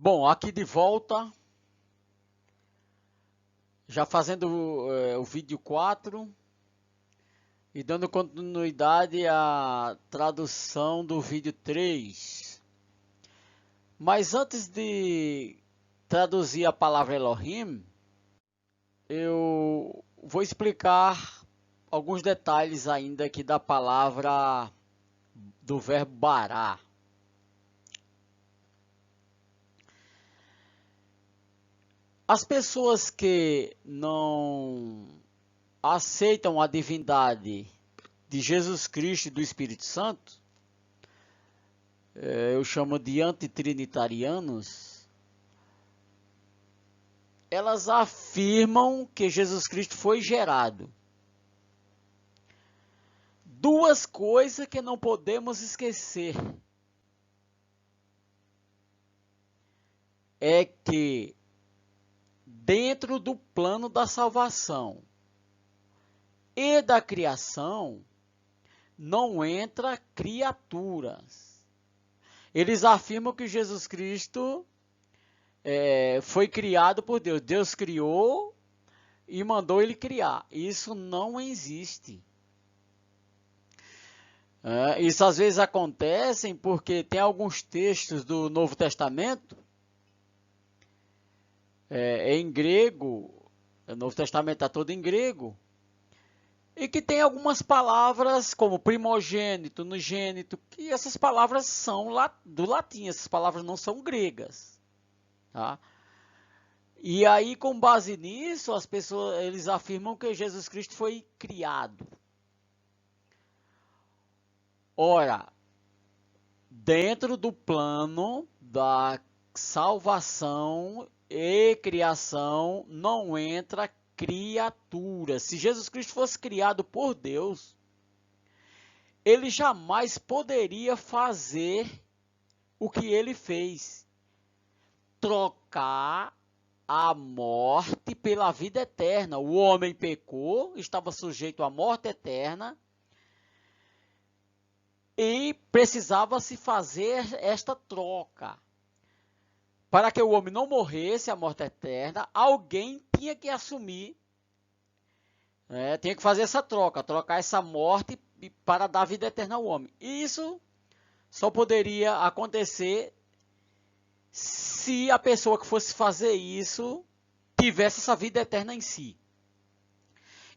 Bom, aqui de volta, já fazendo o vídeo 4 e dando continuidade à tradução do vídeo 3. Mas antes de traduzir a palavra Elohim, eu vou explicar alguns detalhes ainda aqui da palavra do verbo bará. As pessoas que não aceitam a divindade de Jesus Cristo e do Espírito Santo, eu chamo de antitrinitarianos, elas afirmam que Jesus Cristo foi gerado. Duas coisas que não podemos esquecer é que dentro do plano da salvação e da criação não entra criaturas. Eles afirmam que Jesus Cristo foi criado por Deus. Deus criou e mandou ele criar. Isso não existe. Isso às vezes acontece porque tem alguns textos do Novo Testamento em grego, o Novo Testamento está todo em grego, e que tem algumas palavras como primogênito, unigênito, que essas palavras são do latim, essas palavras não são gregas. Tá? E aí, com base nisso, eles afirmam que Jesus Cristo foi criado. Ora, dentro do plano da salvação e criação não entra criatura. Se Jesus Cristo fosse criado por Deus, ele jamais poderia fazer o que ele fez: trocar a morte pela vida eterna. O homem pecou, estava sujeito à morte eterna e precisava se fazer esta troca. Para que o homem não morresse a morte eterna, alguém tinha que assumir, tinha que fazer essa troca, trocar essa morte para dar vida eterna ao homem. E isso só poderia acontecer se a pessoa que fosse fazer isso tivesse essa vida eterna em si.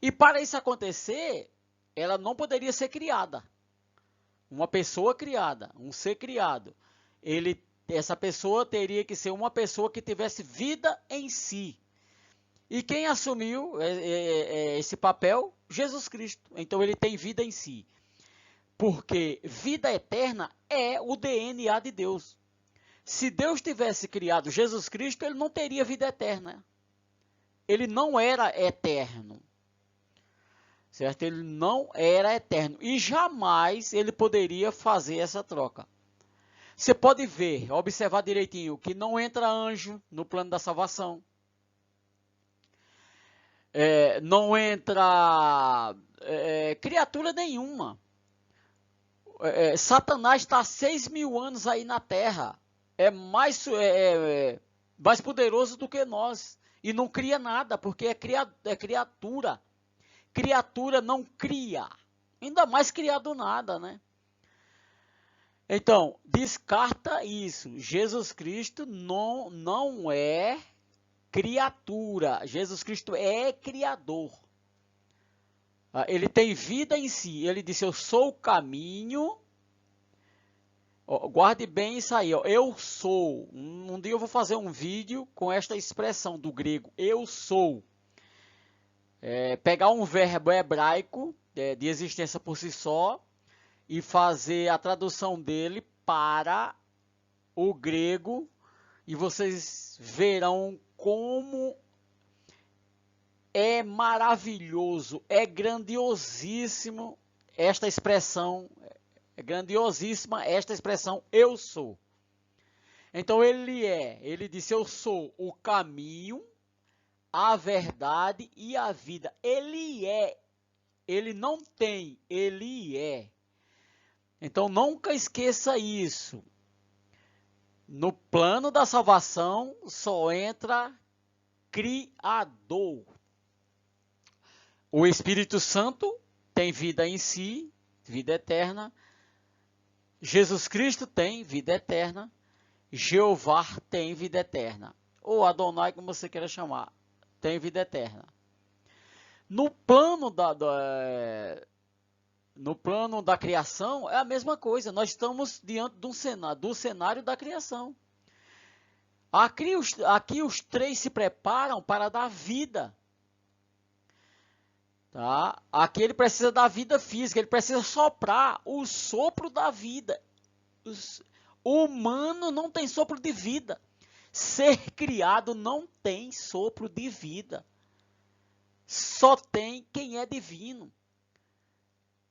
E para isso acontecer, ela não poderia ser criada. Uma pessoa criada, um ser criado, essa pessoa teria que ser uma pessoa que tivesse vida em si. E quem assumiu esse papel? Jesus Cristo. Então ele tem vida em si. Porque vida eterna é o DNA de Deus. Se Deus tivesse criado Jesus Cristo, ele não teria vida eterna. Ele não era eterno. Certo? Ele não era eterno. E jamais ele poderia fazer essa troca. Você pode ver, observar direitinho, que não entra anjo no plano da salvação. Não entra criatura nenhuma. Satanás está há 6.000 anos aí na Terra. É mais poderoso do que nós. E não cria nada, porque é criatura. Criatura não cria. Ainda mais criar do nada, né? Então, descarta isso. Jesus Cristo não é criatura. Jesus Cristo é criador. Ele tem vida em si. Ele disse: eu sou o caminho. Guarde bem isso aí. Eu sou. Um dia eu vou fazer um vídeo com esta expressão do grego. Eu sou. Pegar um verbo hebraico de existência por si só e fazer a tradução dele para o grego, e vocês verão como é maravilhoso, é grandiosíssimo esta expressão, eu sou. Então ele disse: eu sou o caminho, a verdade e a vida. Ele não tem, ele é. Então nunca esqueça isso. No plano da salvação só entra Criador. O Espírito Santo tem vida em si, vida eterna. Jesus Cristo tem vida eterna. Jeová tem vida eterna. Ou Adonai, como você queira chamar, tem vida eterna. No plano da criação é a mesma coisa. Nós estamos diante do cenário da criação. Aqui os três se preparam para dar vida. Tá? Aqui ele precisa da vida física, ele precisa soprar o sopro da vida. O humano não tem sopro de vida. Ser criado não tem sopro de vida. Só tem quem é divino.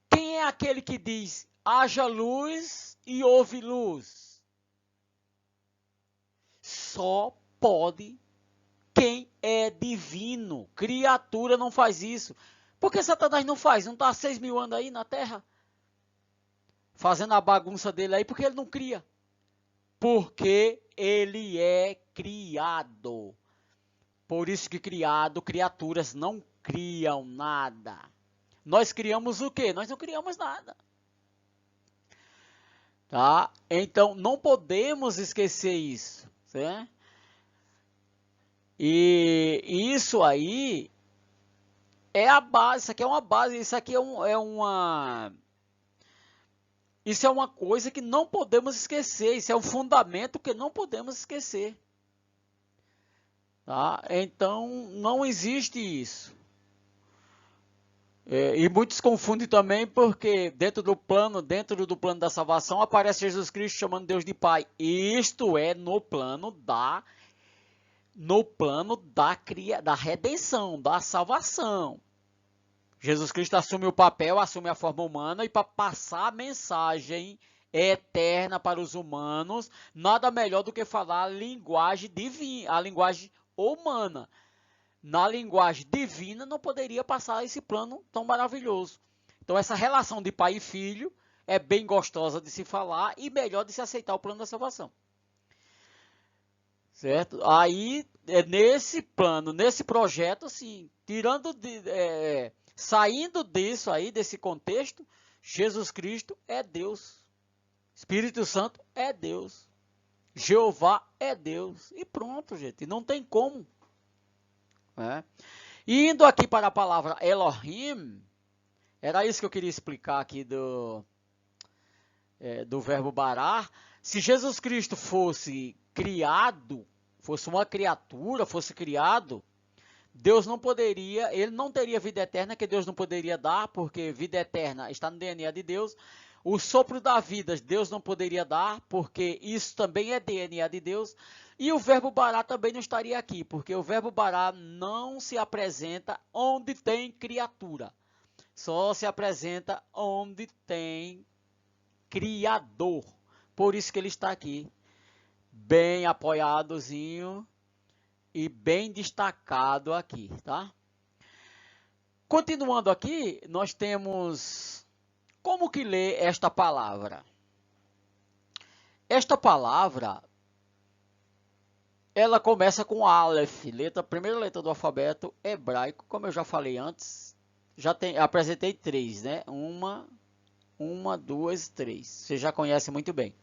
Quem é aquele que diz, haja luz e houve luz? Só pode quem é divino. Criatura não faz isso. Por que Satanás não faz? Não está há 6.000 anos aí na Terra? Fazendo a bagunça dele aí, porque ele não cria. Porque ele é criado. Por isso que criaturas não criam nada. Nós criamos o quê? Nós não criamos nada. Tá? Então, não podemos esquecer isso. Certo? E isso aí é a base, isso aqui é uma base, isso aqui isso é uma coisa que não podemos esquecer, isso é um fundamento que não podemos esquecer. Tá? Então, não existe isso. E muitos confundem também porque dentro do plano da salvação aparece Jesus Cristo chamando Deus de Pai. Isto é no plano da redenção, da salvação. Jesus Cristo assume o papel, assume a forma humana e para passar a mensagem eterna para os humanos, nada melhor do que falar a linguagem divina, a linguagem humana. Na linguagem divina não poderia passar esse plano tão maravilhoso. Então essa relação de pai e filho é bem gostosa de se falar e melhor de se aceitar o plano da salvação. Certo? Aí, nesse plano, nesse projeto, assim, saindo disso aí, desse contexto, Jesus Cristo é Deus. Espírito Santo é Deus. Jeová é Deus. E pronto, gente. Não tem como. Né? E indo aqui para a palavra Elohim, era isso que eu queria explicar aqui do verbo barar. Se Jesus Cristo fosse criado, fosse uma criatura, fosse criado, Deus não poderia, ele não teria vida eterna, que Deus não poderia dar, porque vida eterna está no DNA de Deus. O sopro da vida, Deus não poderia dar, porque isso também é DNA de Deus. E o verbo bará também não estaria aqui, porque o verbo bará não se apresenta onde tem criatura. Só se apresenta onde tem Criador. Por isso que ele está aqui, bem apoiadozinho e bem destacado aqui, tá? Continuando aqui, nós temos como que ler esta palavra. Esta palavra, ela começa com Aleph, primeira letra do alfabeto hebraico, como eu já falei antes. Apresentei 3, né? Uma, 2, 3. Você já conhece muito bem.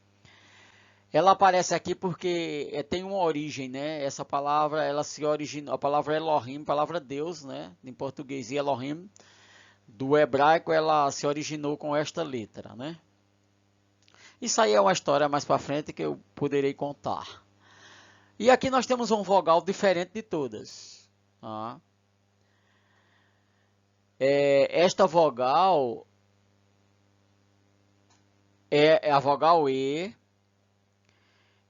Ela aparece aqui porque tem uma origem, né? Essa palavra, ela se originou, a palavra Elohim, palavra Deus, né? Em português, Elohim, do hebraico, ela se originou com esta letra, né? Isso aí é uma história mais para frente que eu poderei contar. E aqui nós temos um vogal diferente de todas. Tá? Esta vogal é a vogal E,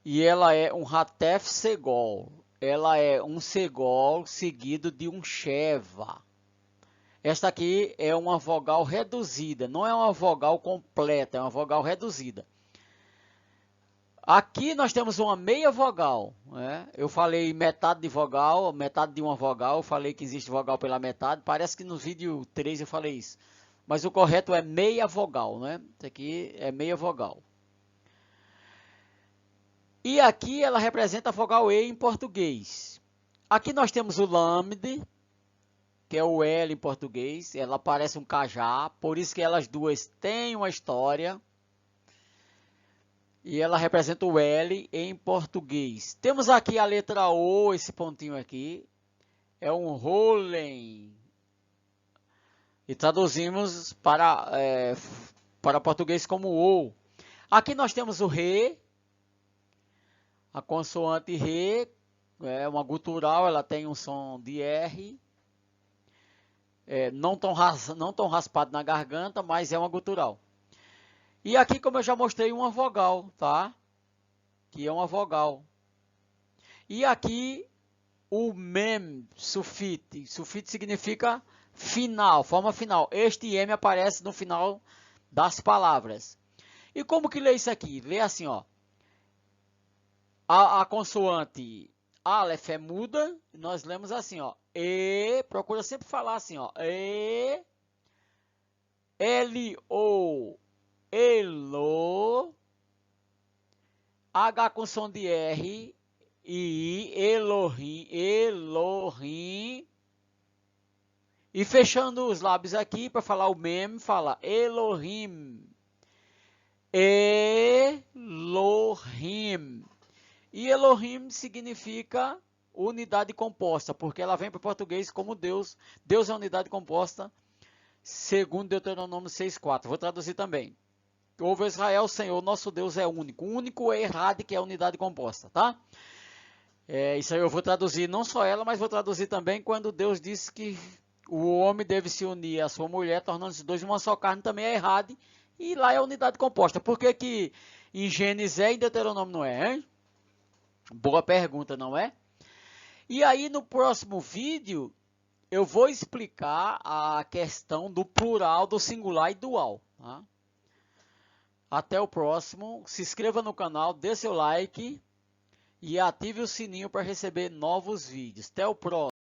e ela é um Ratef Segol. Ela é um Segol seguido de um Sheva. Esta aqui é uma vogal reduzida, não é uma vogal completa, é uma vogal reduzida. Aqui nós temos uma meia vogal. Né? Eu falei metade de vogal, metade de uma vogal, eu falei que existe vogal pela metade. Parece que no vídeo 3 eu falei isso. Mas o correto é meia vogal, né? Isso aqui é meia vogal. E aqui ela representa a vogal E em português. Aqui nós temos o lambda, que é o L em português. Ela parece um cajá, por isso que elas duas têm uma história. E ela representa o L em português. Temos aqui a letra O, esse pontinho aqui. É um rolem. E traduzimos para português como O. Aqui nós temos o Re. A consoante Re é uma gutural, ela tem um som de R. Não tão raspado na garganta, mas é uma gutural. E aqui, como eu já mostrei, uma vogal, tá? Que é uma vogal. E aqui o mem, sulfite. Sulfite significa final, forma final. Este M aparece no final das palavras. E como que lê isso aqui? Lê assim, ó. A consoante Aleph é muda, nós lemos assim, ó. E, procura sempre falar assim, ó. E, L, O, Elo, H com som de R, I, Elohim, Elohim. E fechando os lábios aqui, para falar o mem, fala Elohim. Elohim. E Elohim significa unidade composta, porque ela vem para o português como Deus. Deus é unidade composta, segundo Deuteronômio 6,4. Vou traduzir também. Ouve Israel, Senhor, nosso Deus é único. O único é errado, que é a unidade composta, tá? Isso aí eu vou traduzir não só ela, mas vou traduzir também quando Deus disse que o homem deve se unir à sua mulher, tornando-se dois uma só carne, também é errado. E lá é a unidade composta. Por que que em Gênesis é e em Deuteronômio não é, hein? Boa pergunta, não é? E aí no próximo vídeo eu vou explicar a questão do plural, do singular e dual. Tá? Até o próximo. Se inscreva no canal, dê seu like e ative o sininho para receber novos vídeos. Até o próximo.